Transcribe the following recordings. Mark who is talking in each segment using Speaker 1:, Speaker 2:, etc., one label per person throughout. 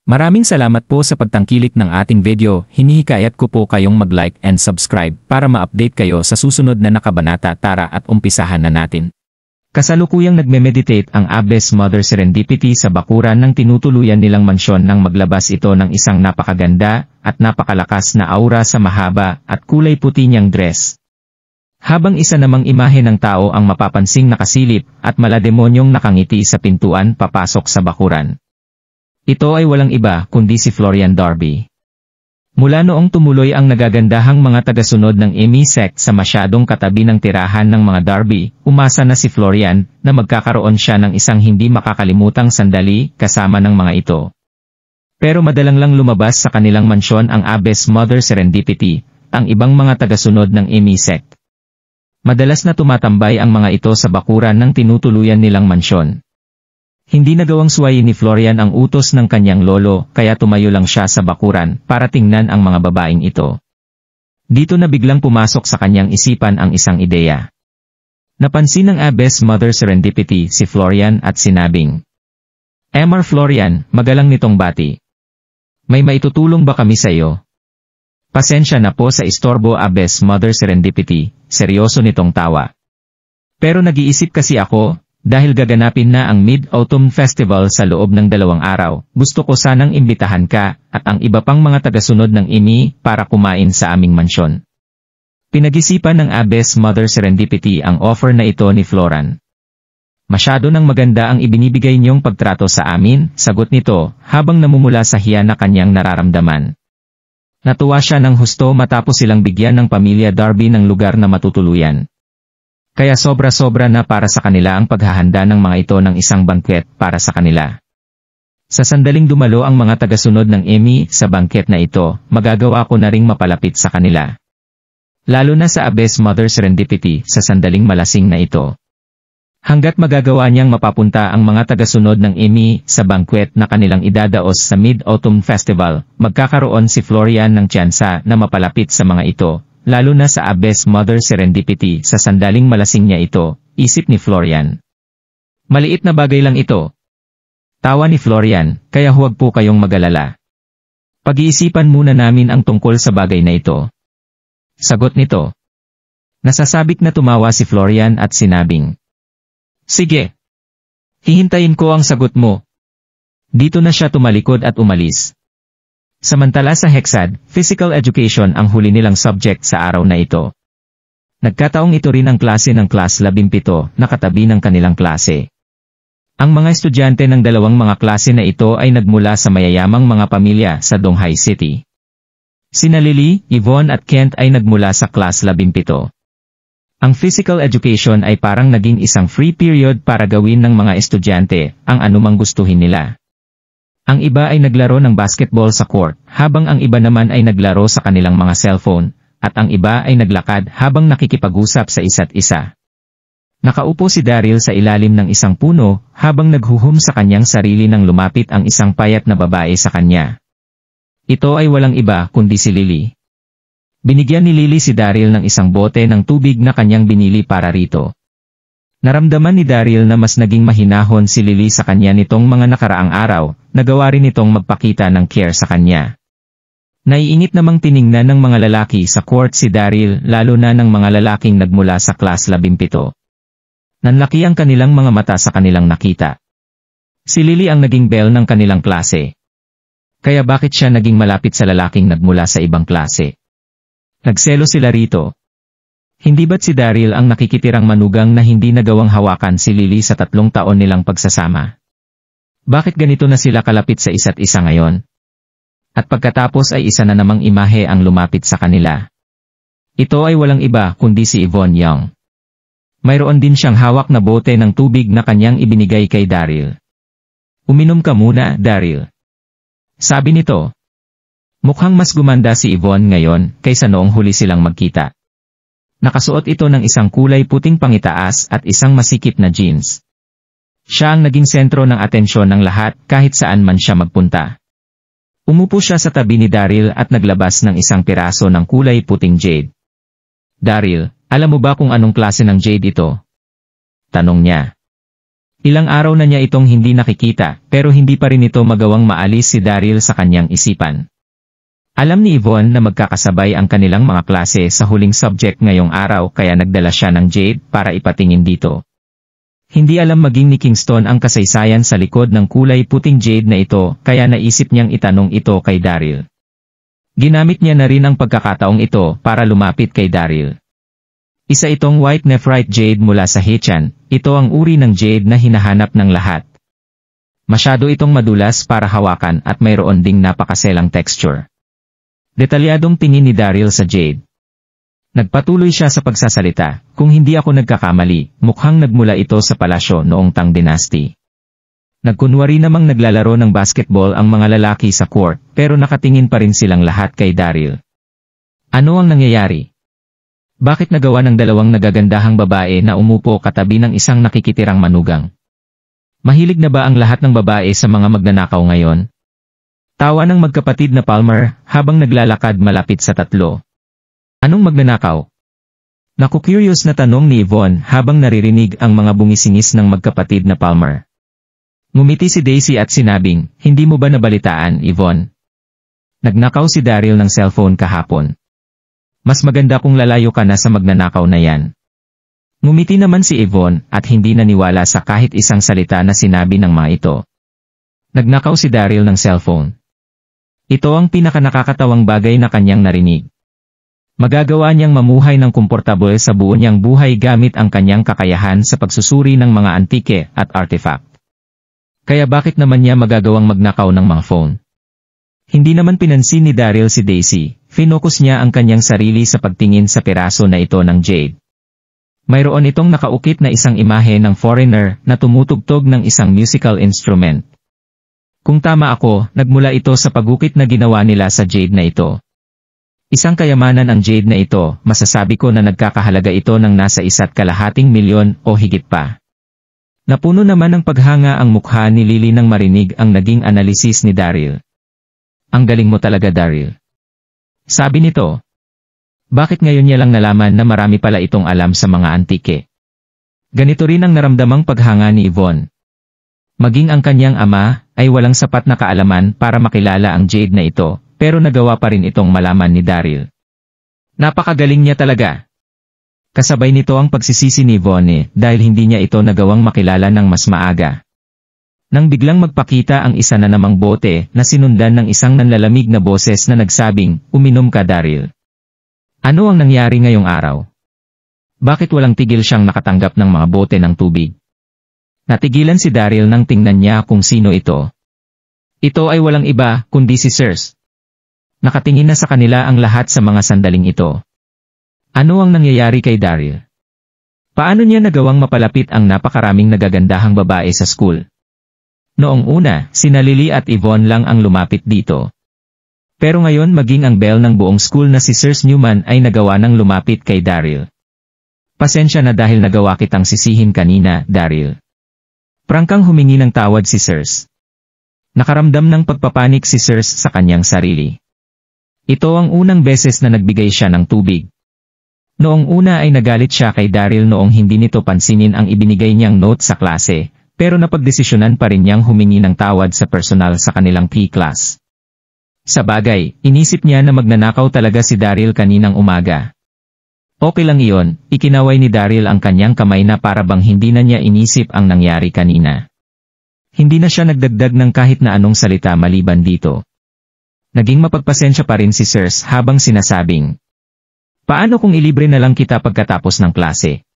Speaker 1: Maraming salamat po sa pagtangkilik ng ating video. Hinihikayat ko po kayong mag-like and subscribe para ma-update kayo sa susunod na nakabanata. Tara at umpisahan na natin. Kasalukuyang nagme-meditate ang Abbess Mother Serendipity sa bakuran ng tinutuluyan nilang mansyon nang maglabas ito ng isang napakaganda at napakalakas na aura sa mahaba at kulay puti niyang dress. Habang isa namang imahe ng tao ang mapapansing nakasilip at malademonyong nakangiti sa pintuan papasok sa bakuran. Ito ay walang iba kundi si Florian Darby. Mula noong tumuloy ang nagagandahang mga tagasunod ng Emmy sect sa masyadong katabi ng tirahan ng mga Darby, umasa na si Florian na magkakaroon siya ng isang hindi makakalimutang sandali kasama ng mga ito. Pero madalang lang lumabas sa kanilang mansyon ang Abbess Mother Serendipity, ang ibang mga tagasunod ng Emmy sect. Madalas na tumatambay ang mga ito sa bakuran ng tinutuluyan nilang mansyon. Hindi nagawang suwayin ni Florian ang utos ng kanyang lolo, kaya tumayo lang siya sa bakuran para tingnan ang mga babaeng ito. Dito na biglang pumasok sa kanyang isipan ang isang ideya. Napansin ng Abbess Mother Serendipity si Florian at sinabing, "Mr. Florian, magalang nitong bati. May maitutulong ba kami sa iyo?" "Pasensya na po sa istorbo Abbess Mother Serendipity," seryoso nitong tawa. "Pero nag-iisip kasi ako, dahil gaganapin na ang Mid-Autumn Festival sa loob ng 2 araw, gusto ko sanang imbitahan ka at ang iba pang mga tagasunod ng Emmy para kumain sa aming mansyon." Pinag-isipan ng Abbess Mother Serendipity ang offer na ito ni Florian. "Masyado nang maganda ang ibinibigay niyong pagtrato sa amin," sagot nito habang namumula sa hiya na kanyang nararamdaman. Natuwa siya ng husto matapos silang bigyan ng pamilya Darby ng lugar na matutuluyan. Kaya sobra-sobra na para sa kanila ang paghahanda ng mga ito ng isang bangket para sa kanila. Sa sandaling dumalo ang mga tagasunod ng Emmy sa bangket na ito, magagawa ko na ring mapalapit sa kanila. Lalo na sa Abbess Mother Serendipity sa sandaling malasing na ito. Hanggat magagawa niyang mapapunta ang mga tagasunod ng Emmy sa bangkwet na kanilang idadaos sa Mid-Autumn Festival, magkakaroon si Florian ng tsansa na mapalapit sa mga ito. Lalo na sa Abbess Mother Serendipity sa sandaling malasing niya ito, isip ni Florian. "Maliit na bagay lang ito." Tawa ni Florian, "Kaya huwag po kayong mag-alala. Pag-iisipan muna namin ang tungkol sa bagay na ito." Sagot nito. Nasasabik na tumawa si Florian at sinabing, "Sige. Hihintayin ko ang sagot mo." Dito na siya tumalikod at umalis. Samantala sa Hexad, Physical Education ang huli nilang subject sa araw na ito. Nagkataong ito rin ang klase ng Class 17 na katabi ng kanilang klase. Ang mga estudyante ng dalawang mga klase na ito ay nagmula sa mayayamang mga pamilya sa Donghai City. Sina Lily, Yvonne at Kent ay nagmula sa Class 17. Ang Physical Education ay parang naging isang free period para gawin ng mga estudyante ang anumang gustuhin nila. Ang iba ay naglaro ng basketball sa court, habang ang iba naman ay naglaro sa kanilang mga cellphone, at ang iba ay naglakad habang nakikipag-usap sa isa't isa. Nakaupo si Daryl sa ilalim ng isang puno, habang naghuhum sa kanyang sarili nang lumapit ang isang payat na babae sa kanya. Ito ay walang iba kundi si Lily. Binigyan ni Lily si Daryl ng isang bote ng tubig na kanyang binili para rito. Naramdaman ni Daryl na mas naging mahinahon si Lily sa kanya nitong mga nakaraang araw, nagawa rin itong magpakita ng care sa kanya. Naiinit namang tiningnan ng mga lalaki sa court si Daryl, lalo na ng mga lalaking nagmula sa Class 17. Nanlaki ang kanilang mga mata sa kanilang nakita. Si Lily ang naging belle ng kanilang klase. Kaya bakit siya naging malapit sa lalaking nagmula sa ibang klase? Nagselo sila rito. Hindi ba't si Daryl ang nakikitirang manugang na hindi nagawang hawakan si Lily sa 3 taon nilang pagsasama? Bakit ganito na sila kalapit sa isa't isa ngayon? At pagkatapos ay isa na namang imahe ang lumapit sa kanila. Ito ay walang iba kundi si Yvonne Young. Mayroon din siyang hawak na bote ng tubig na kanyang ibinigay kay Daryl. "Uminom ka muna, Daryl." Sabi nito. Mukhang mas gumanda si Yvonne ngayon kaysa noong huli silang magkita. Nakasuot ito ng isang kulay puting pangitaas at isang masikip na jeans. Siya ang naging sentro ng atensyon ng lahat kahit saan man siya magpunta. Umupo siya sa tabi ni Daryl at naglabas ng isang piraso ng kulay puting jade. "Daryl, alam mo ba kung anong klase ng jade ito?" tanong niya. Ilang araw na niya itong hindi nakikita, pero hindi pa rin ito magawang maalis si Daryl sa kanyang isipan. Alam ni Yvonne na magkakasabay ang kanilang mga klase sa huling subject ngayong araw kaya nagdala siya ng jade para ipatingin dito. Hindi alam maging ni Kingston ang kasaysayan sa likod ng kulay puting jade na ito kaya naisip niyang itanong ito kay Daryl. Ginamit niya na rin ang pagkakataong ito para lumapit kay Daryl. Isa itong white nephrite jade mula sa Hichan, ito ang uri ng jade na hinahanap ng lahat. Masyado itong madulas para hawakan at mayroon ding napakaselang texture. Detalyadong tingin ni Daryl sa jade. Nagpatuloy siya sa pagsasalita, kung hindi ako nagkakamali, mukhang nagmula ito sa palasyo noong Tang Dynasty. Nagkunwari namang naglalaro ng basketball ang mga lalaki sa court, pero nakatingin pa rin silang lahat kay Daryl. Ano ang nangyayari? Bakit nagawa ng dalawang nagagandahang babae na umupo katabi ng isang nakikitirang manugang? Mahilig na ba ang lahat ng babae sa mga magnanakaw ngayon? Tawa ng magkapatid na Palmer habang naglalakad malapit sa tatlo. Anong magnanakaw? Naku-curious na tanong ni Yvonne habang naririnig ang mga bungisingis ng magkapatid na Palmer. Ngumiti si Daisy at sinabing, hindi mo ba nabalitaan, Yvonne? Nagnakaw si Daryl ng cellphone kahapon. Mas maganda kung lalayo ka na sa magnanakaw na yan. Ngumiti naman si Yvonne at hindi naniwala sa kahit isang salita na sinabi ng mga ito. Nagnakaw si Daryl ng cellphone. Ito ang pinakanakakatawang bagay na kanyang narinig. Magagawa niyang mamuhay ng komportable sa buo niyang buhay gamit ang kanyang kakayahan sa pagsusuri ng mga antike at artifact. Kaya bakit naman niya magagawang magnakaw ng mga phone? Hindi naman pinansin ni Daryl si Daisy, finokus niya ang kanyang sarili sa pagtingin sa piraso na ito ng jade. Mayroon itong nakaukit na isang imahe ng foreigner na tumutugtog ng isang musical instrument. Kung tama ako, nagmula ito sa pagukit na ginawa nila sa jade na ito. Isang kayamanan ang jade na ito, masasabi ko na nagkakahalaga ito ng nasa 1.2 milyon o higit pa. Napuno naman ng paghanga ang mukha ni Lily nang marinig ang naging analisis ni Daryl. Ang galing mo talaga, Daryl. Sabi nito. Bakit ngayon niya lang nalaman na marami pala itong alam sa mga antike? Ganito rin ang naramdamang paghanga ni Yvonne. Maging ang kanyang ama ay walang sapat na kaalaman para makilala ang jade na ito, pero nagawa pa rin itong malaman ni Daryl. Napakagaling niya talaga. Kasabay nito ang pagsisisi ni Yvonne dahil hindi niya ito nagawang makilala ng mas maaga. Nang biglang magpakita ang isa na namang bote na sinundan ng isang nanlalamig na boses na nagsabing, uminom ka, Daryl. Ano ang nangyari ngayong araw? Bakit walang tigil siyang nakatanggap ng mga bote ng tubig? Natigilan si Daryl nang tingnan niya kung sino ito. Ito ay walang iba kundi si Sirs. Nakatingin na sa kanila ang lahat sa mga sandaling ito. Ano ang nangyayari kay Daryl? Paano niya nagawang mapalapit ang napakaraming nagagandahang babae sa school? Noong una, sina Lily at Yvonne lang ang lumapit dito. Pero ngayon maging ang belle ng buong school na si Sirs Newman ay nagawa ng lumapit kay Daryl. Pasensya na dahil nagawa kitang sisihin kanina, Daryl. Prangkang humingi ng tawad si Sirs. Nakaramdam ng pagpapanik si Sirs sa kanyang sarili. Ito ang unang beses na nagbigay siya ng tubig. Noong una ay nagalit siya kay Daryl noong hindi nito pansinin ang ibinigay niyang note sa klase, pero napagdesisyonan pa rin niyang humingi ng tawad sa personal sa kanilang PE class. Sa bagay, inisip niya na magnanakaw talaga si Daryl kaninang umaga. Okay lang iyon, ikinaway ni Daryl ang kanyang kamay na para bang hindi na niya inisip ang nangyari kanina. Hindi na siya nagdagdag ng kahit na anong salita maliban dito. Naging mapagpasensya pa rin si Sirs habang sinasabing, paano kung ilibre na lang kita pagkatapos ng klase?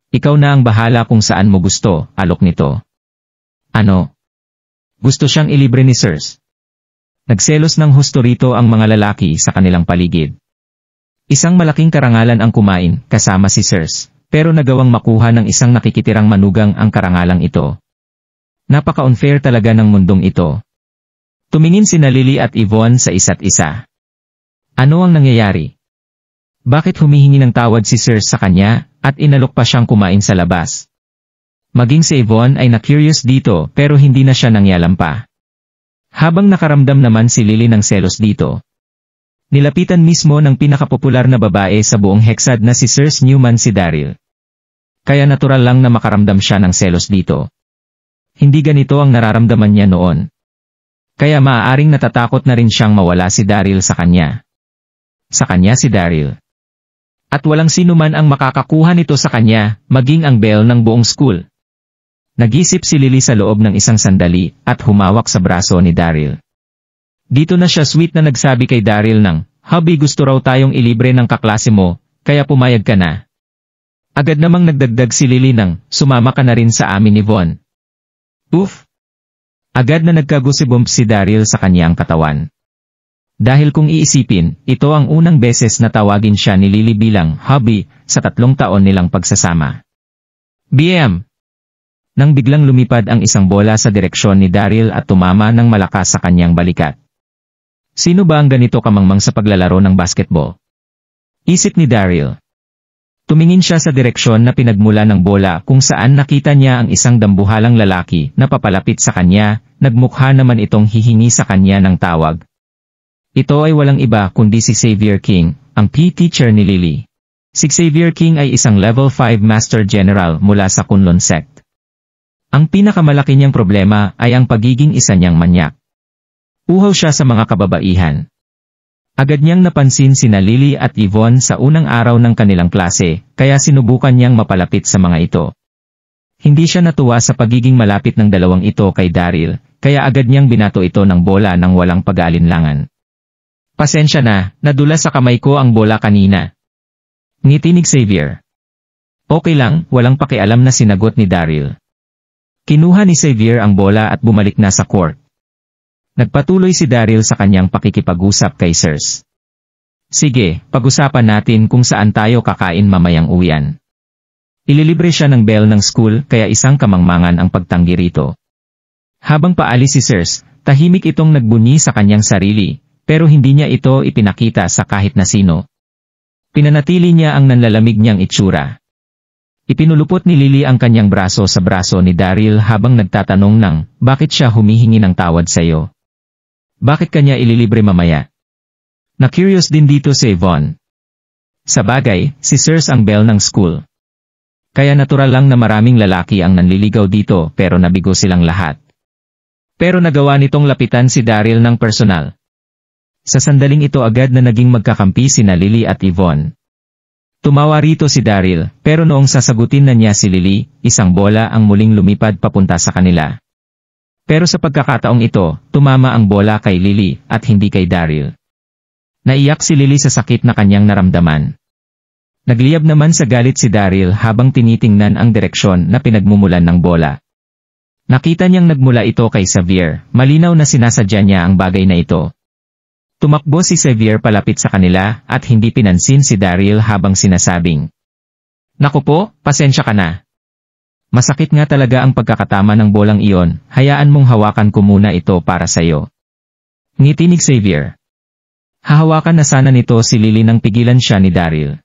Speaker 1: Ikaw na ang bahala kung saan mo gusto, alok nito. Ano? Gusto siyang ilibre ni Sirs. Nagselos ng husto rito ang mga lalaki sa kanilang paligid. Isang malaking karangalan ang kumain, kasama si Sirs, pero nagawang makuha ng isang nakikitirang manugang ang karangalang ito. Napaka-unfair talaga ng mundong ito. Tumingin sina Lily at Yvonne sa isa't isa. Ano ang nangyayari? Bakit humihingi ng tawad si Sirs sa kanya, at inalok pa siyang kumain sa labas? Maging si Yvonne ay na-curious dito pero hindi na siya nangyalam pa. Habang nakaramdam naman si Lily ng selos dito. Nilapitan mismo ng pinakapopular na babae sa buong Hexad na si Sirs Newman si Daryl. Kaya natural lang na makaramdam siya ng selos dito. Hindi ganito ang nararamdaman niya noon. Kaya maaaring natatakot na rin siyang mawala si Daryl sa kanya. Sa kanya si Daryl. At walang sino man ang makakakuha nito sa kanya, maging ang belle ng buong school. Nag-isip si Lily sa loob ng isang sandali at humawak sa braso ni Daryl. Dito na siya sweet na nagsabi kay Daryl ng, "Hubby, gusto raw tayong ilibre ng kaklase mo, kaya pumayag ka na." Agad namang nagdagdag si Lily ng, "Sumama ka na rin sa amin ni Von." Oof! Agad na nagkagusibump si Daryl sa kanyang katawan. Dahil kung iisipin, ito ang unang beses na tawagin siya ni Lily bilang hubby sa 3 taon nilang pagsasama. BM! Nang biglang lumipad ang isang bola sa direksyon ni Daryl at tumama ng malakas sa kanyang balikat. Sino ba ang ganito kamangmang sa paglalaro ng basketball? Isip ni Daryl. Tumingin siya sa direksyon na pinagmula ng bola kung saan nakita niya ang isang dambuhalang lalaki na papalapit sa kanya, nagmukha naman itong hihingi sa kanya ng tawag. Ito ay walang iba kundi si Xavier King, ang PE teacher ni Lily. Si Xavier King ay isang level 5 Master General mula sa Kunlun Sect. Ang pinakamalaki niyang problema ay ang pagiging isa niyang manyak. Uhaw siya sa mga kababaihan. Agad niyang napansin sina Lily at Yvonne sa unang araw ng kanilang klase, kaya sinubukan niyang mapalapit sa mga ito. Hindi siya natuwa sa pagiging malapit ng dalawang ito kay Daryl, kaya agad niyang binato ito ng bola ng walang pag-aalinlangan. "Pasensya na, nadulas sa kamay ko ang bola kanina." Ngiti ni Xavier. "Okay lang," walang pakialam na sinagot ni Daryl. Kinuha ni Xavier ang bola at bumalik na sa court. Nagpatuloy si Daryl sa kanyang pakikipag-usap kay Sirs. "Sige, pag-usapan natin kung saan tayo kakain mamayang uwian." Ililibre siya ng bell ng school kaya isang kamangmangan ang pagtanggi rito. Habang paalis si Sirs, tahimik itong nagbunyi sa kanyang sarili, pero hindi niya ito ipinakita sa kahit na sino. Pinanatili niya ang nanlalamig niyang itsura. Ipinulupot ni Lily ang kanyang braso sa braso ni Daryl habang nagtatanong ng, bakit siya humihingi ng tawad sa iyo? Bakit kanya ililibre mamaya? Na-curious din dito si Yvonne. Sa bagay, si Sirs ang belle ng school. Kaya natural lang na maraming lalaki ang nanliligaw dito pero nabigo silang lahat. Pero nagawa nitong lapitan si Daryl ng personal. Sa sandaling ito agad na naging magkakampi sina Lily at Yvonne. Tumawa rito si Daryl, pero noong sasagutin na niya si Lily, isang bola ang muling lumipad papunta sa kanila. Pero sa pagkakataong ito, tumama ang bola kay Lily at hindi kay Daryl. Naiyak si Lily sa sakit na kanyang naramdaman. Nagliyab naman sa galit si Daryl habang tinitingnan ang direksyon na pinagmumulan ng bola. Nakita niyang nagmula ito kay Xavier, malinaw na sinasadya niya ang bagay na ito. Tumakbo si Xavier palapit sa kanila at hindi pinansin si Daryl habang sinasabing, "Naku po, pasensya ka na. Masakit nga talaga ang pagkakatama ng bolang iyon, hayaan mong hawakan ko muna ito para sa'yo." Ngiti ni Xavier. Hahawakan na sana nito si Lily nang pigilan siya ni Daryl.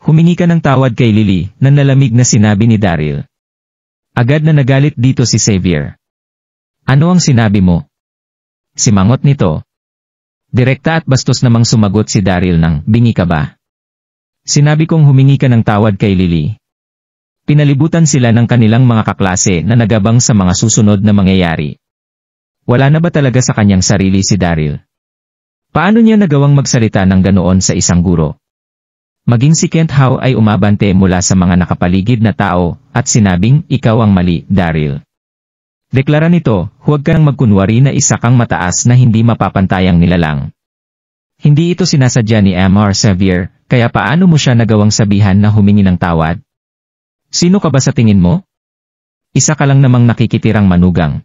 Speaker 1: Humingi ka ng tawad kay Lily, nanlalamig na sinabi ni Daryl. Agad na nagalit dito si Xavier. "Ano ang sinabi mo?" Simangot nito. Direkta at bastos namang sumagot si Daryl ng, "Bingi ka ba?" "Sinabi kong humingi ka ng tawad kay Lily." Pinalibutan sila ng kanilang mga kaklase na nagabang sa mga susunod na mangyayari. Wala na ba talaga sa kanyang sarili si Daryl? Paano niya nagawang magsalita ng ganoon sa isang guro? Maging si Kent Howe ay umabante mula sa mga nakapaligid na tao at sinabing, "Ikaw ang mali, Daryl." Deklara nito, "Huwag ka nang magkunwari na isa kang mataas na hindi mapapantayang nilalang." Hindi ito sinasadya ni Mr. Xavier, kaya paano mo siya nagawang sabihan na humingi ng tawad? Sino ka ba sa tingin mo? Isa ka lang namang nakikitirang manugang.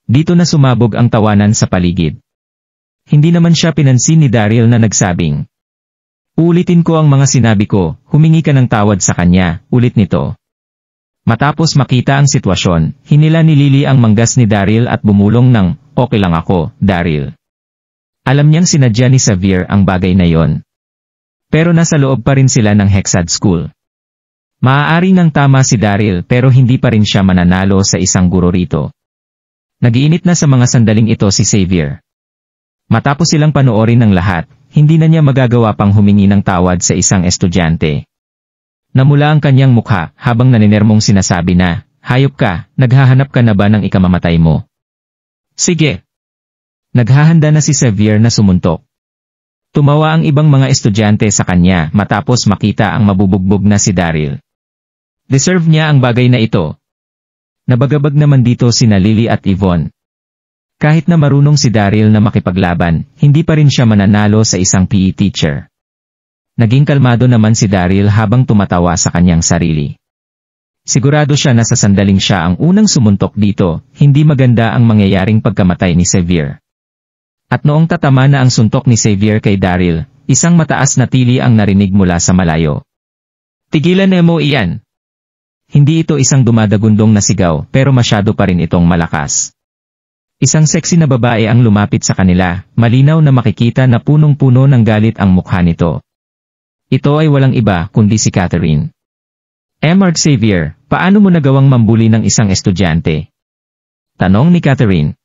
Speaker 1: Dito na sumabog ang tawanan sa paligid. Hindi naman siya pinansin ni Daryl na nagsabing, "Uulitin ko ang mga sinabi ko, humingi ka ng tawad sa kanya," ulit nito. Matapos makita ang sitwasyon, hinila ni Lily ang manggas ni Daryl at bumulong ng, "Okay lang ako, Daryl." Alam niyang sinadya ni Xavier ang bagay na yon. Pero nasa loob pa rin sila ng Hexad School. Maaari nang tama si Daryl pero hindi pa rin siya mananalo sa isang guro rito. Nagiinit na sa mga sandaling ito si Xavier. Matapos silang panoorin ng lahat, hindi na niya magagawa pang humingi ng tawad sa isang estudyante. Namula ang kanyang mukha habang naninermong sinasabi na, hayop ka, naghahanap ka na ba ng ikamamatay mo? Sige. Naghahanda na si Xavier na sumuntok. Tumawa ang ibang mga estudyante sa kanya matapos makita ang mabubugbog na si Daryl. Deserve niya ang bagay na ito. Nabagabag naman dito sina Lily at Yvonne. Kahit na marunong si Daryl na makipaglaban, hindi pa rin siya mananalo sa isang PE teacher. Naging kalmado naman si Daryl habang tumatawa sa kanyang sarili. Sigurado siya na sa sandaling siya ang unang sumuntok dito, hindi maganda ang mangyayaring pagkamatay ni Xavier. At noong tatama na ang suntok ni Xavier kay Daryl, isang mataas na tili ang narinig mula sa malayo. Tigilan mo iyan! Hindi ito isang dumadagundong na sigaw pero masyado pa rin itong malakas. Isang sexy na babae ang lumapit sa kanila, malinaw na makikita na punong-puno ng galit ang mukha nito. Ito ay walang iba kundi si Catherine. Mark Xavier, paano mo nagawang mambuli ng isang estudyante? Tanong ni Catherine.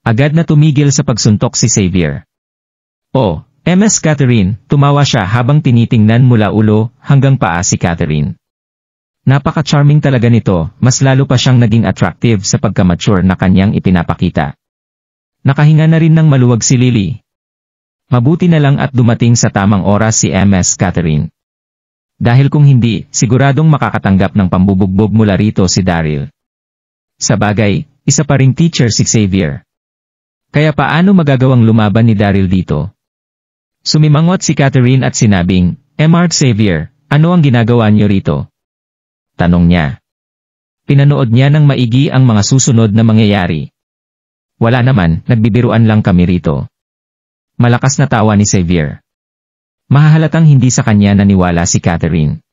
Speaker 1: Agad na tumigil sa pagsuntok si Xavier. Oh, Ms. Catherine, tumawa siya habang tinitingnan mula ulo hanggang paa si Catherine. Napaka-charming talaga nito, mas lalo pa siyang naging attractive sa pagka-mature na kanyang ipinapakita. Nakahinga na rin ng maluwag si Lily. Mabuti na lang at dumating sa tamang oras si Ms. Catherine. Dahil kung hindi, siguradong makakatanggap ng pambubugbog mula rito si Daryl. Sa bagay, isa pa ring teacher si Xavier. Kaya paano magagawang lumaban ni Daryl dito? Sumimangot si Catherine at sinabing, Mark Xavier, ano ang ginagawa niyo rito? Tanong niya. Pinanood niya ng maigi ang mga susunod na mangyayari. Wala naman, nagbibiruan lang kami rito. Malakas na tawa ni Xavier. Mahahalatang hindi sa kanya naniwala si Catherine.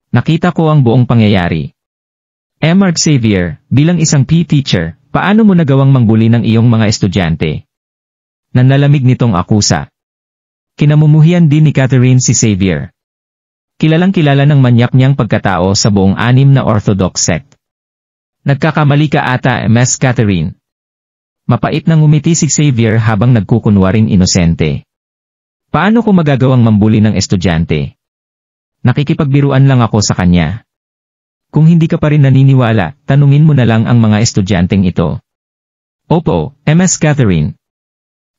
Speaker 1: Nakita ko ang buong pangyayari. Mark Xavier, bilang isang PE teacher, paano mo nagawang mangbuli ng iyong mga estudyante? Nanlalamig nitong akusa. Kinamumuhian din ni Catherine si Xavier. Kilalang-kilala ng manyak niyang pagkatao sa buong 6 na Orthodox sect. Nagkakamali ka ata, Ms. Catherine. Mapait nang ngumiti si Xavier habang nagkukunwaring inosente. Paano ko magagawang mambuli ng estudyante? Nakikipagbiruan lang ako sa kanya. Kung hindi ka pa rin naniniwala, tanungin mo na lang ang mga estudyanteng ito. Opo, Ms. Catherine.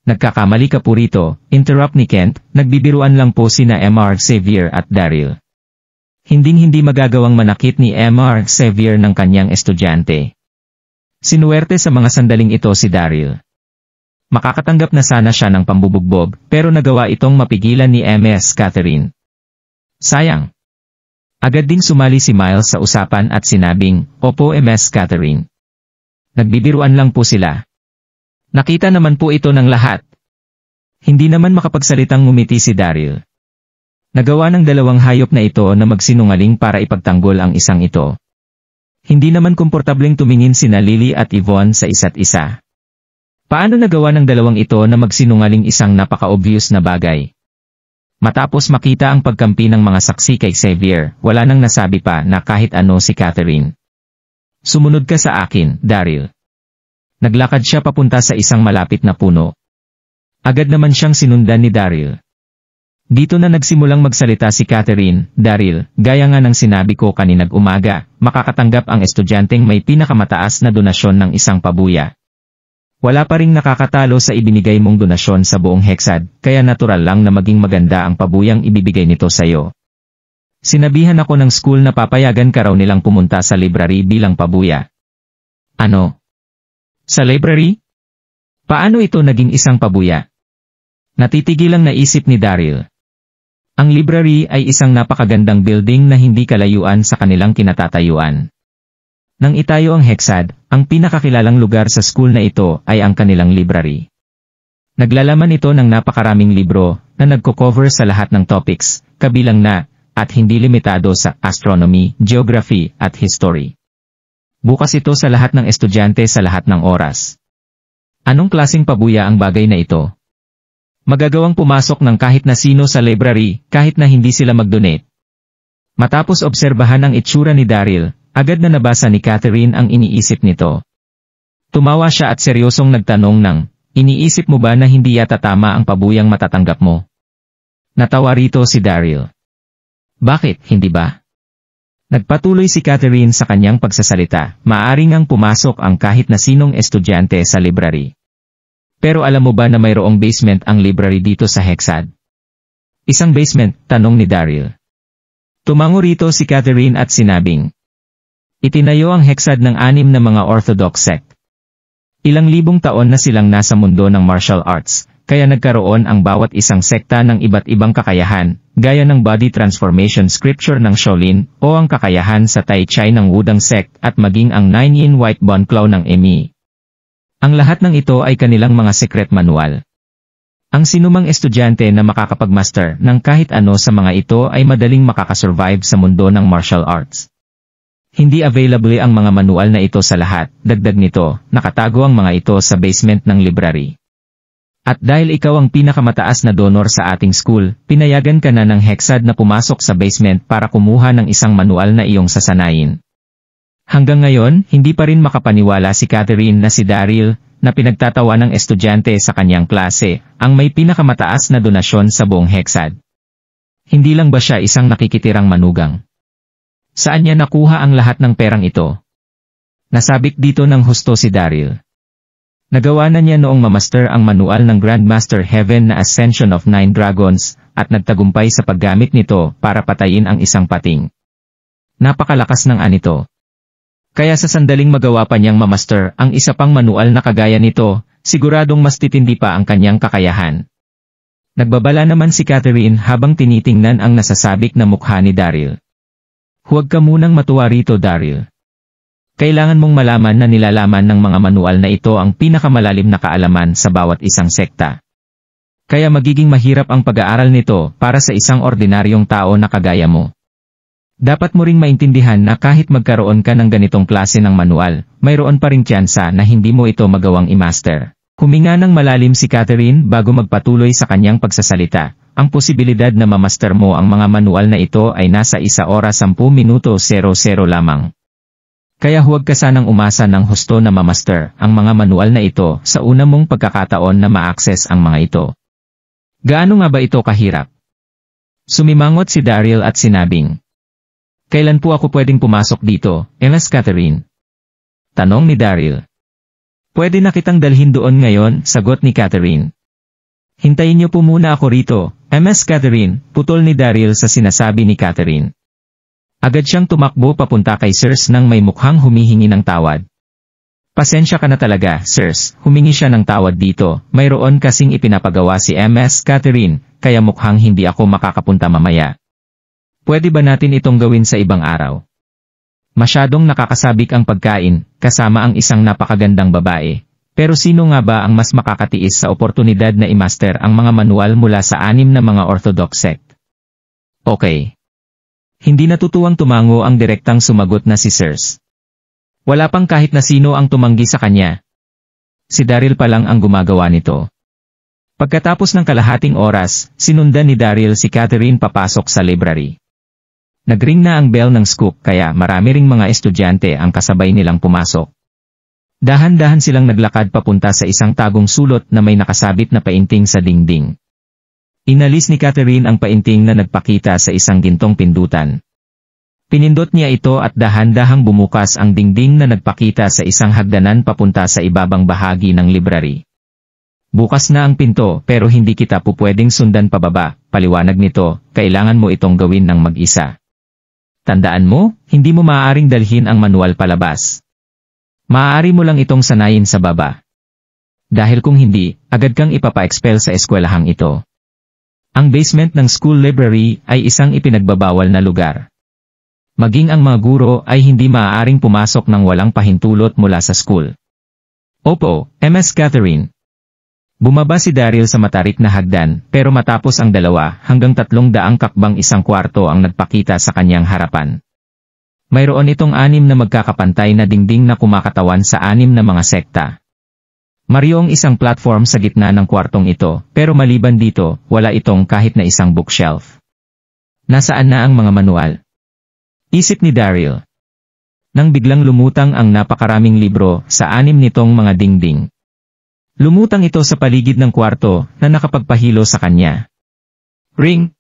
Speaker 1: Nagkakamali ka po rito, interrupt ni Kent, nagbibiruan lang po sina Mark Xavier at Daryl. Hinding-hindi magagawang manakit ni Mark Xavier ng kanyang estudyante. Sinuwerte sa mga sandaling ito si Daryl. Makakatanggap na sana siya ng pambubugbog, pero nagawa itong mapigilan ni Ms. Catherine. Sayang. Agad ding sumali si Miles sa usapan at sinabing, Opo Ms. Catherine. Nagbibiruan lang po sila. Nakita naman po ito ng lahat. Hindi naman makapagsalitang ngumiti si Daryl. Nagawa ng dalawang hayop na ito na magsinungaling para ipagtanggol ang isang ito. Hindi naman komportableng tumingin sina Lily at Yvonne sa isa't isa. Paano nagawa ng dalawang ito na magsinungaling isang napaka-obvious na bagay? Matapos makita ang pagkampi ng mga saksi kay Xavier, wala nang nasabi pa na kahit ano si Catherine. Sumunod ka sa akin, Daryl. Naglakad siya papunta sa isang malapit na puno. Agad naman siyang sinundan ni Daryl. Dito na nagsimulang magsalita si Catherine, Daryl, gaya nga ng sinabi ko kaninag umaga, makakatanggap ang estudyanteng may pinakamataas na donasyon ng isang pabuya. Wala pa ring nakakatalo sa ibinigay mong donasyon sa buong Hexad, kaya natural lang na maging maganda ang pabuyang ibibigay nito sa'yo. Sinabihan ako ng school na papayagan ka raw nilang pumunta sa library bilang pabuya. Ano? Sa library? Paano ito naging isang pabuya? Natitigilang naisip ni Daryl. Ang library ay isang napakagandang building na hindi kalayuan sa kanilang kinatatayuan. Nang itayo ang Hexad, ang pinakakilalang lugar sa school na ito ay ang kanilang library. Naglalaman ito ng napakaraming libro na nagko-cover sa lahat ng topics, kabilang na, at hindi limitado sa astronomy, geography, at history. Bukas ito sa lahat ng estudyante sa lahat ng oras. Anong klaseng pabuya ang bagay na ito? Magagawang pumasok ng kahit na sino sa library, kahit na hindi sila mag-donate. Matapos obserbahan ang itsura ni Daryl, agad na nabasa ni Catherine ang iniisip nito. Tumawa siya at seryosong nagtanong ng, iniisip mo ba na hindi yata tama ang pabuyang matatanggap mo? Natawa rito si Daryl. Bakit, hindi ba? Nagpatuloy si Catherine sa kanyang pagsasalita, maaring ang pumasok ang kahit na sinong estudyante sa library. Pero alam mo ba na mayroong basement ang library dito sa Hexad? Isang basement, tanong ni Daryl. Tumango rito si Catherine at sinabing, itinayo ang Hexad ng 6 na mga Orthodox sect. Ilang libong taon na silang nasa mundo ng martial arts, kaya nagkaroon ang bawat isang sekta ng iba't ibang kakayahan, gaya ng body transformation scripture ng Shaolin, o ang kakayahan sa Tai Chi ng Wudang sect at maging ang 9-in White Bone Claw ng Emi. Ang lahat ng ito ay kanilang mga secret manual. Ang sinumang estudyante na makakapagmaster ng kahit ano sa mga ito ay madaling makakasurvive sa mundo ng martial arts. Hindi available ang mga manual na ito sa lahat, dagdag nito, nakatago ang mga ito sa basement ng library. At dahil ikaw ang pinakamataas na donor sa ating school, pinayagan ka na ng Hexad na pumasok sa basement para kumuha ng isang manual na iyong sasanayin. Hanggang ngayon, hindi pa rin makapaniwala si Catherine na si Daryl, na pinagtatawa ng estudyante sa kanyang klase, ang may pinakamataas na donasyon sa buong Hexad. Hindi lang ba siya isang nakikitirang manugang? Saan niya nakuha ang lahat ng perang ito? Nasabik dito ng husto si Daryl. Nagawa na niya noong mamaster ang manual ng Grandmaster Heaven na Ascension of 9 Dragons, at nagtagumpay sa paggamit nito para patayin ang isang pating. Napakalakas ng anito. Kaya sa sandaling magawa pa niyang mamaster ang isa pang manual na kagaya nito, siguradong mas titindi pa ang kanyang kakayahan. Nagbabala naman si Catherine habang tinitingnan ang nasasabik na mukha ni Daryl. Huwag ka munang matuwa rito, Daryl. Kailangan mong malaman na nilalaman ng mga manual na ito ang pinakamalalim na kaalaman sa bawat isang sekta. Kaya magiging mahirap ang pag-aaral nito para sa isang ordinaryong tao na kagaya mo. Dapat mo ring maintindihan na kahit magkaroon ka ng ganitong klase ng manual, mayroon pa ring tsansa na hindi mo ito magawang i-master. Huminga ng malalim si Catherine bago magpatuloy sa kanyang pagsasalita. Ang posibilidad na mamaster mo ang mga manual na ito ay nasa 1 oras 10 minuto 00 lamang. Kaya huwag ka sanang umasa ng husto na mamaster ang mga manual na ito sa una mong pagkakataon na ma-access ang mga ito. Gaano nga ba ito kahirap? Sumimangot si Daryl at sinabing, kailan po ako pwedeng pumasok dito, Ms. Catherine? Tanong ni Daryl. Pwede na kitang dalhin doon ngayon, sagot ni Catherine. Hintayin niyo po muna ako rito, Ms. Catherine, putol ni Daryl sa sinasabi ni Catherine. Agad siyang tumakbo papunta kay Sirs nang may mukhang humihingi ng tawad. Pasensya ka na talaga, Sirs, humingi siya ng tawad dito, mayroon kasing ipinapagawa si Ms. Catherine, kaya mukhang hindi ako makakapunta mamaya. Pwede ba natin itong gawin sa ibang araw? Masyadong nakakasabik ang pagkain, kasama ang isang napakagandang babae. Pero sino nga ba ang mas makakatiis sa oportunidad na i-master ang mga manual mula sa 6 na mga Orthodox sect? Okay. Hindi natutuwang tumango ang direktang sumagot na si Sirs. Wala pang kahit na sino ang tumanggi sa kanya. Si Daryl pa lang ang gumagawa nito. Pagkatapos ng kalahating oras, sinundan ni Daryl si Catherine papasok sa library. Nagring na ang bell ng scoop kaya marami ring mga estudyante ang kasabay nilang pumasok. Dahan-dahan silang naglakad papunta sa isang tagong sulot na may nakasabit na painting sa dingding. Inalis ni Catherine ang painting na nagpakita sa isang gintong pindutan. Pinindot niya ito at dahan-dahang bumukas ang dingding na nagpakita sa isang hagdanan papunta sa ibabang bahagi ng library. Bukas na ang pinto pero hindi kita pupwedeng sundan pababa, paliwanag nito, kailangan mo itong gawin ng mag-isa. Tandaan mo, hindi mo maaaring dalhin ang manual palabas. Maaari mo lang itong sanayin sa baba. Dahil kung hindi, agad kang ipapa-expel sa eskwelahang ito. Ang basement ng school library ay isang ipinagbabawal na lugar. Maging ang mga guro ay hindi maaaring pumasok ng walang pahintulot mula sa school. Opo, Ms. Catherine. Bumaba si Daryl sa matarik na hagdan, pero matapos ang 2 hanggang 300 kakbang isang kwarto ang nagpakita sa kanyang harapan. Mayroon itong 6 na magkakapantay na dingding na kumakatawan sa 6 na mga sekta. Mayroong isang platform sa gitna ng kwartong ito, pero maliban dito, wala itong kahit na isang bookshelf. Nasaan na ang mga manual? Isip ni Daryl. Nang biglang lumutang ang napakaraming libro sa 6 nitong mga dingding. Lumutang ito sa paligid ng kwarto na nakapagpahilo sa kanya. Ring!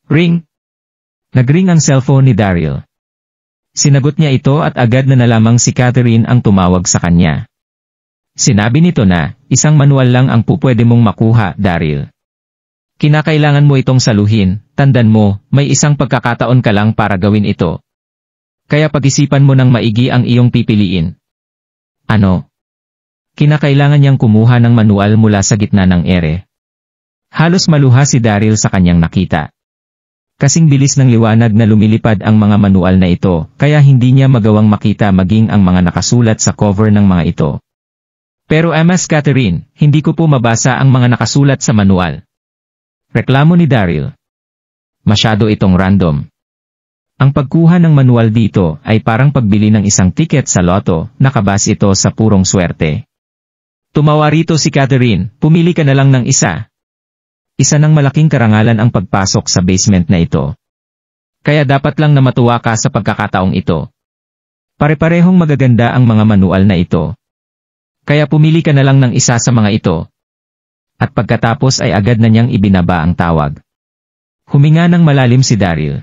Speaker 1: Ring! Nagring ang cellphone ni Daryl. Sinagot niya ito at agad na nalamang si Catherine ang tumawag sa kanya. Sinabi nito na, isang manual lang ang pupwede mong makuha, Daryl. Kinakailangan mo itong saluhin, tandaan mo, may isang pagkakataon ka lang para gawin ito. Kaya pag-isipan mo ng maigi ang iyong pipiliin. Ano? Kinakailangan niyang kumuha ng manual mula sa gitna ng ere. Halos maluha si Daryl sa kanyang nakita. Kasing bilis ng liwanag na lumilipad ang mga manual na ito, kaya hindi niya magawang makita maging ang mga nakasulat sa cover ng mga ito. Pero Ms. Catherine, hindi ko po mabasa ang mga nakasulat sa manual. Reklamo ni Daryl. Masyado itong random. Ang pagkuha ng manual dito ay parang pagbili ng isang tiket sa loto, nakabase ito sa purong swerte. Tumawa rito si Catherine, pumili ka na lang ng isa. Isa ng malaking karangalan ang pagpasok sa basement na ito. Kaya dapat lang na matuwa ka sa pagkakataong ito. Pare-parehong magaganda ang mga manual na ito. Kaya pumili ka na lang ng isa sa mga ito. At pagkatapos ay agad na niyang ibinaba ang tawag. Huminga ng malalim si Daryl.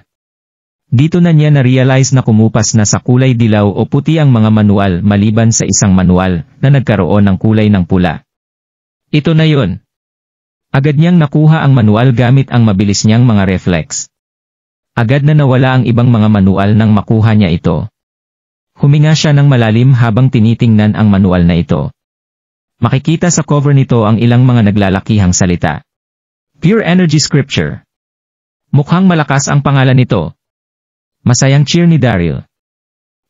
Speaker 1: Dito na niya na-realize na kumupas na sa kulay dilaw o puti ang mga manual maliban sa isang manual na nagkaroon ng kulay ng pula. Ito na yun. Agad niyang nakuha ang manual gamit ang mabilis niyang mga reflex. Agad na nawala ang ibang mga manual nang makuha niya ito. Huminga siya ng malalim habang tinitingnan ang manual na ito. Makikita sa cover nito ang ilang mga naglalakihang salita. Pure Energy Scripture. Mukhang malakas ang pangalan nito. Masayang cheer ni Daryl.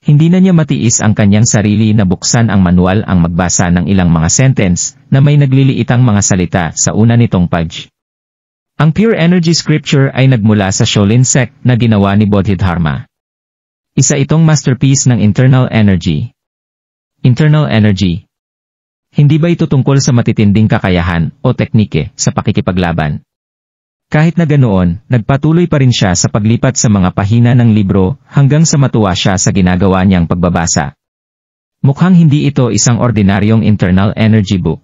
Speaker 1: Hindi na niya matiis ang kanyang sarili na buksan ang manual ang magbasa ng ilang mga sentence na may nagliliitang mga salita sa una nitong page. Ang Pure Energy Scripture ay nagmula sa Shaolin sect na ginawa ni Bodhidharma. Isa itong masterpiece ng internal energy. Internal energy. Hindi ba ito tungkol sa matitinding kakayahan o teknike sa pakikipaglaban? Kahit na ganoon, nagpatuloy pa rin siya sa paglipat sa mga pahina ng libro hanggang sa matuwa siya sa ginagawa niyang pagbabasa. Mukhang hindi ito isang ordinaryong internal energy book.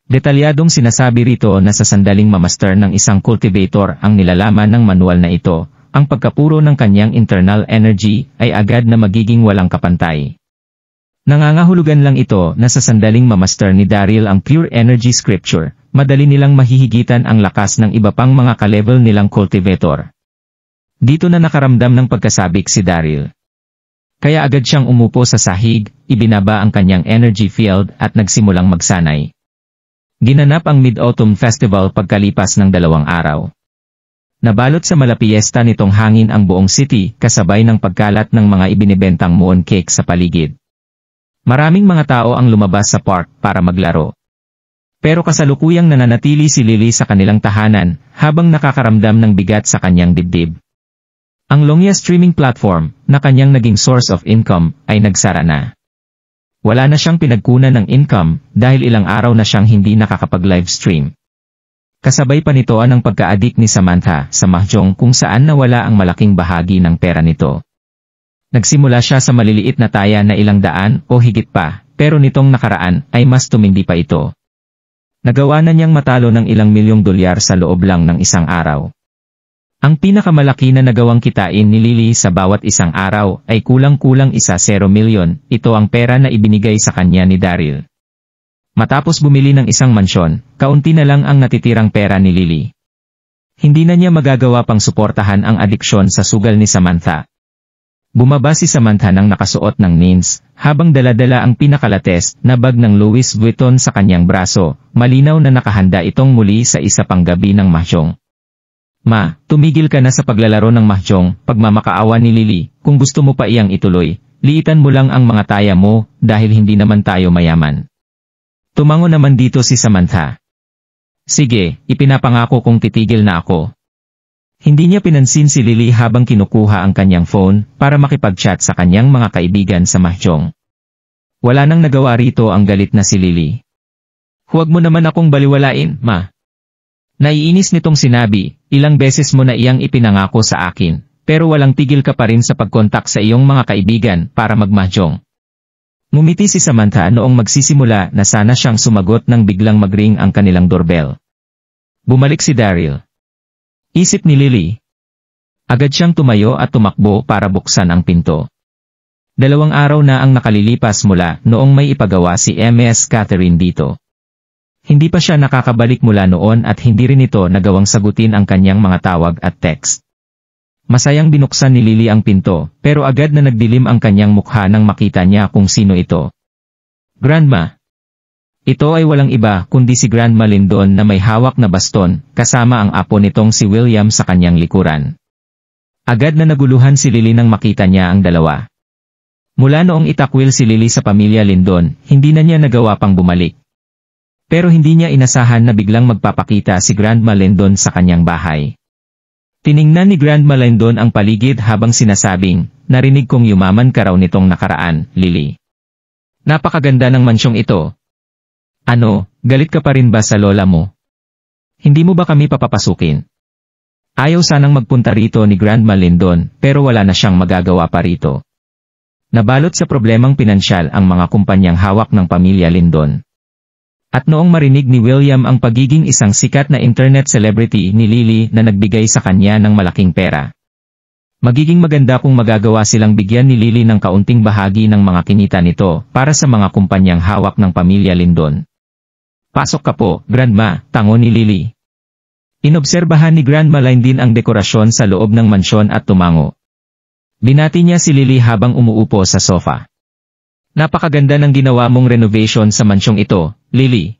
Speaker 1: Detalyadong sinasabi rito na sa sandaling mamaster ng isang cultivator ang nilalaman ng manual na ito, ang pagkapuro ng kanyang internal energy ay agad na magiging walang kapantay. Nangangahulugan lang ito na sa sandaling mamaster ni Daryl ang Pure Energy Scripture, madali nilang mahihigitan ang lakas ng iba pang mga ka-level nilang cultivator. Dito na nakaramdam ng pagkasabik si Daryl. Kaya agad siyang umupo sa sahig, ibinaba ang kanyang energy field at nagsimulang magsanay. Ginanap ang Mid-Autumn Festival pagkalipas ng 2 araw. Nabalot sa malapiesta nitong hangin ang buong city kasabay ng pagkalat ng mga ibinibentang moon cake sa paligid. Maraming mga tao ang lumabas sa park para maglaro. Pero kasalukuyang nananatili si Lily sa kanilang tahanan habang nakakaramdam ng bigat sa kanyang dibdib. Ang Longya streaming platform na kanyang naging source of income ay nagsara na. Wala na siyang pinagkunan ng income dahil ilang araw na siyang hindi nakakapag-live stream. Kasabay pa nito ang pagka-addict ni Samantha sa mahjong kung saan nawala ang malaking bahagi ng pera nito. Nagsimula siya sa maliliit na taya na ilang daan o higit pa, pero nitong nakaraan ay mas tumindi pa ito. Nagawa na niyang matalo ng ilang milyong dolyar sa loob lang ng isang araw. Ang pinakamalaki na nagawang kitain ni Lily sa bawat isang araw ay kulang-kulang 1.0 milyon, ito ang pera na ibinigay sa kanya ni Daryl. Matapos bumili ng isang mansyon, kaunti na lang ang natitirang pera ni Lily. Hindi na niya magagawa pang suportahan ang adiksyon sa sugal ni Samantha. Bumaba si Samantha nang nakasuot ng nins, habang dala-dala ang pinakalates na bag ng Louis Vuitton sa kanyang braso, malinaw na nakahanda itong muli sa isa pang gabi ng mahjong. Ma, tumigil ka na sa paglalaro ng mahjong, pagmamakaawa ni Lily, kung gusto mo pa iyang ituloy, liitan mo lang ang mga taya mo, dahil hindi naman tayo mayaman. Tumango naman dito si Samantha. Sige, ipinapangako kong titigil na ako. Hindi niya pinansin si Lily habang kinukuha ang kanyang phone para makipag-chat sa kanyang mga kaibigan sa mahjong. Wala nang nagawa rito ang galit na si Lily. Huwag mo naman akong baliwalain, ma. Naiinis nitong sinabi, ilang beses mo na iyang ipinangako sa akin, pero walang tigil ka pa rin sa pagkontak sa iyong mga kaibigan para magmahjong. Ngumiti si Samantha noong magsisimula na sana siyang sumagot nang biglang magring ang kanilang doorbell. Bumalik si Daryl. Isip ni Lily. Agad siyang tumayo at tumakbo para buksan ang pinto. 2 araw na ang nakalilipas mula noong may ipagawa si Ms. Catherine dito. Hindi pa siya nakakabalik mula noon at hindi rin ito nagawang sagutin ang kanyang mga tawag at text. Masayang binuksan ni Lily ang pinto, pero agad na nagdilim ang kanyang mukha nang makita niya kung sino ito. Grandma. Ito ay walang iba kundi si Grandma Lindon na may hawak na baston, kasama ang apo nitong si William sa kanyang likuran. Agad na naguluhan si Lily nang makita niya ang dalawa. Mula noong itakwil si Lily sa pamilya Lindon, hindi na niya nagawa pang bumalik. Pero hindi niya inasahan na biglang magpapakita si Grandma Lindon sa kanyang bahay. Tiningnan ni Grandma Lindon ang paligid habang sinasabing, narinig kong yumaman ka raw nitong nakaraan, Lily. Napakaganda ng mansyong ito. Ano, galit ka pa rin ba sa lola mo? Hindi mo ba kami papapasukin? Ayaw sanang magpunta rito ni Grandma Lindon, pero wala na siyang magagawa pa rito. Nabalot sa problemang pinansyal ang mga kumpanyang hawak ng pamilya Lindon. At noong marinig ni William ang pagiging isang sikat na internet celebrity ni Lily na nagbigay sa kanya ng malaking pera. Magiging maganda kung magagawa silang bigyan ni Lily ng kaunting bahagi ng mga kinita nito para sa mga kumpanyang hawak ng pamilya Lindon. Pasok ka po, Grandma, tango ni Lily. Inobserbahan ni Grandma Lindon ang dekorasyon sa loob ng mansyon at tumango. Binati niya si Lily habang umuupo sa sofa. Napakaganda ng ginawa mong renovation sa mansyong ito, Lily.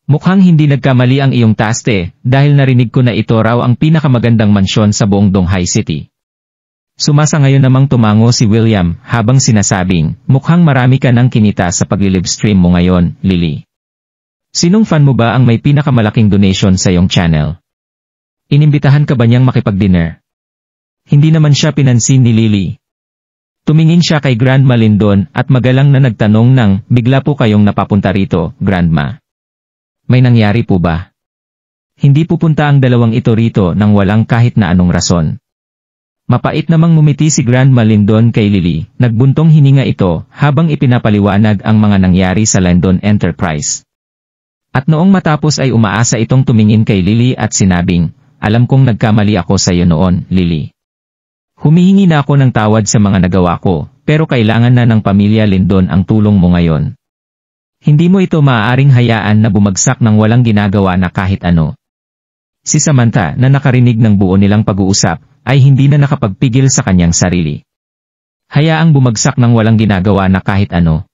Speaker 1: Mukhang hindi nagkamali ang iyong taste, dahil narinig ko na ito raw ang pinakamagandang mansyon sa buong Donghai City. Sumasangayon namang tumango si William habang sinasabing, mukhang marami ka ng kinita sa pag-livestream mo ngayon, Lily. Sinong fan mo ba ang may pinakamalaking donation sa iyong channel? Inimbitahan ka ba niyang makipag-dinner? Hindi naman siya pinansin ni Lily. Tumingin siya kay Grandma Lindon at magalang na nagtanong ng, bigla po kayong napapunta rito, Grandma. May nangyari po ba? Hindi pupunta ang dalawang ito rito nang walang kahit na anong rason. Mapait namang ngumiti si Grandma Lindon kay Lily, nagbuntong hininga ito habang ipinapaliwanag ang mga nangyari sa Lindon Enterprise. At noong matapos ay umaasa itong tumingin kay Lily at sinabing, alam kong nagkamali ako sa iyo noon, Lily. Humihingi na ako ng tawad sa mga nagawa ko, pero kailangan na ng pamilya Lindon ang tulong mo ngayon. Hindi mo ito maaaring hayaan na bumagsak ng walang ginagawa na kahit ano. Si Samantha na nakarinig ng buo nilang pag-uusap, ay hindi na nakapagpigil sa kanyang sarili. Hayaang bumagsak ng walang ginagawa na kahit ano.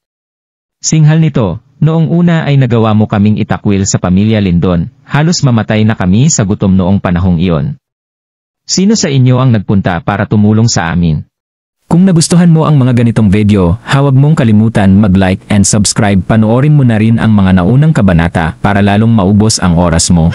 Speaker 1: Singhal nito, noong una ay nagawa mo kaming itakwil sa pamilya Lindon, halos mamatay na kami sa gutom noong panahong iyon. Sino sa inyo ang nagpunta para tumulong sa amin? Kung nagustuhan mo ang mga ganitong video, huwag mong kalimutan mag-like and subscribe. Panoorin mo na rin ang mga naunang kabanata para lalong maubos ang oras mo.